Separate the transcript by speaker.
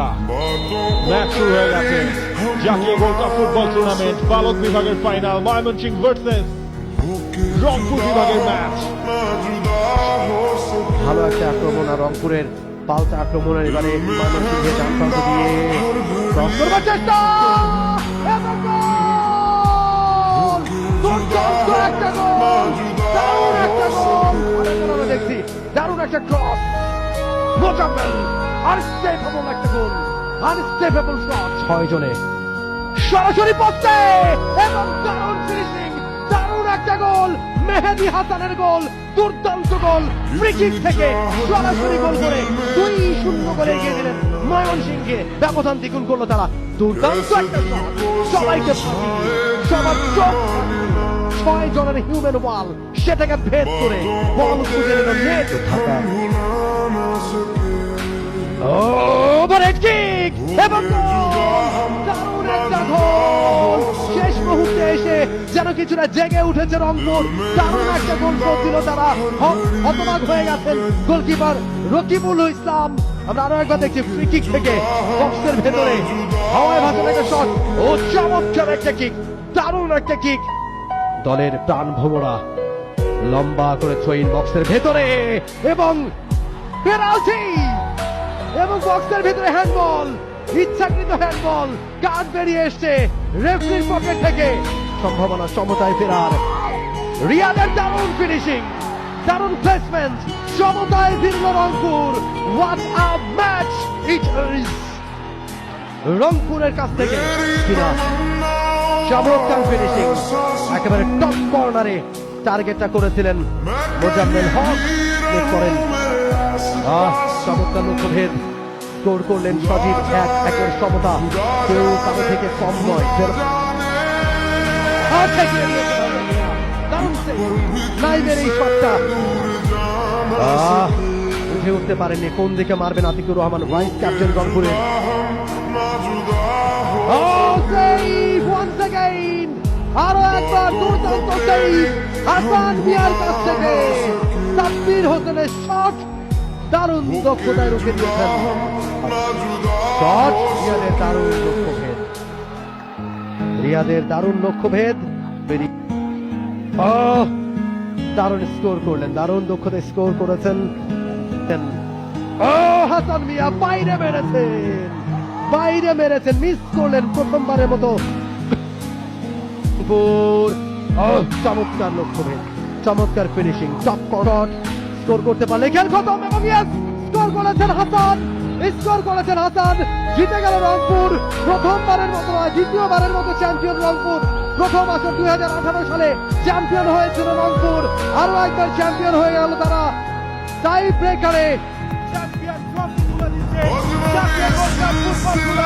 Speaker 1: অপেক্ষা। ম্যাচ শুরু হয়ে গেছে। জাতীয় গোল্ড কাপ ফুটবল টুর্নামেন্ট বালক বিভাগের ফাইনাল ময়মনসিংহ ভার্সেস রংপুর বিভাগের ম্যাচ।
Speaker 2: ভালো একটা আক্রমণ, আর রংপুরের পাল্টা আক্রমণের এবারে ময়মনসিংহে ডান প্রান্ত দিয়ে ক্রস করবার চেষ্টা, এবং গোল! দুর্দান্ত একটা গোল! দারুণ একটা গোল! আমরা দেখছি দারুণ একটা ক্রস, মোজাম্মেল আনস্টেপেবল একটা গোল, আনস্টেপেবল শট, 6 জনে সরাসরি পোস্টে এবং দারুণ ফিনিশিং, দারুণ একটা গোল, মেহেদী হাসানের গোল, দুর্দান্ত গোল, ফ্রি কিক থেকে সরাসরি গোল করে 2-0 গোলে এগিয়ে দিলেন ময়মনসিংহকে, ব্যবধান দ্বিগুণ করলো তারা। দুর্দান্ত একটা শট, সবাইকে সবার চোখ, 6 জনের হিউম্যান ওয়াল সেটাকে ভেদ করে বল খুঁজে নিল নেট ঢাকা। ওভারহেড কিক এবং দারুণ একটা গোল, শেষ মুহূর্তে এসে যেন কিছুটা জেগে উঠেছে রংপুর, দারুণ একটা গোল দিল তারা, হতবাক হয়ে গেছেন গোলকিপার রকিবুল ইসলাম। আমরা আরো একবার দেখছি ফ্রি কিক থেকে বক্সের ভেতরে হাওয়ায় ভাসা একটা শট, ও চমৎকার একটা কিক, দারুণ একটা কিক, দলের প্রাণ ভোমরা লম্বা করে থ্রোইন বক্সের ভেতরে এবং পেনাল্টি, এবং বক্সের ভেতরে হ্যান্ডবল, ইচ্ছাকৃত হ্যান্ডবল, কার্ড বেরিয়ে এসছে রেফারির পকেট থেকে, সম্ভাবনা সমতায় ফেরার। রিয়াদের দারুণ ফিনিশিং, দারুণ প্লেসমেন্ট, সমতায় ফিরল Rangpur. What a match it is! রংপুরের কাছ থেকে কিনা চমৎকার ফিনিশিং, একেবারে টপ কর্নারে টার্গেটটা করেছিলেন মোজাম্মেল হক, মিস করেন। চমৎকার লক্ষ্যভেদ, স্কোর করলেন সজীব, 1-1 সমতা, কেউ কারো থেকে কম নয়। নাইমের এই শটটা উঠে উঠতে পারেননি, কোন দিকে মারবেন আতিকুর রহমান, ভাইস ক্যাপ্টেন রংপুরের। আরো একবার দুর্দান্ত সেভ হাসান মিয়ার কাছ থেকে, সাব্বির হোসেনের শট দারুণ দক্ষতায় রুখে দিয়েছেন। শট রিয়াদের দারুণ লক্ষ্যভেদ, রিয়াদের দারুণ লক্ষ্যভেদ, দারুণ স্কোর করলেন, দারুণ দক্ষতায় স্কোর করেছেন। হাসান মিয়া বাইরে মেরেছেন, মিস করলেন প্রথমবারের মতো। চমৎকার লক্ষ্যভেদ, চমৎকার ফিনিশিং, টপ শট, স্কোর করতে পারলে খেল খতম, এবং স্কোর করেছেন হাসান, জিতে গেল রংপুর, প্রথমবারের মতো নয়, দ্বিতীয়বারের মতো চ্যাম্পিয়ন রংপুর। প্রথম আসর 2018 সালে চ্যাম্পিয়ন হয়েছিল রংপুর, আরো একবার চ্যাম্পিয়ন হয়ে গেল তারা। টাই ব্রেকারে চ্যাম্পিয়ন ট্রফি তুলে দিচ্ছে জাতীয় গোল্ড কাপ ফুটবল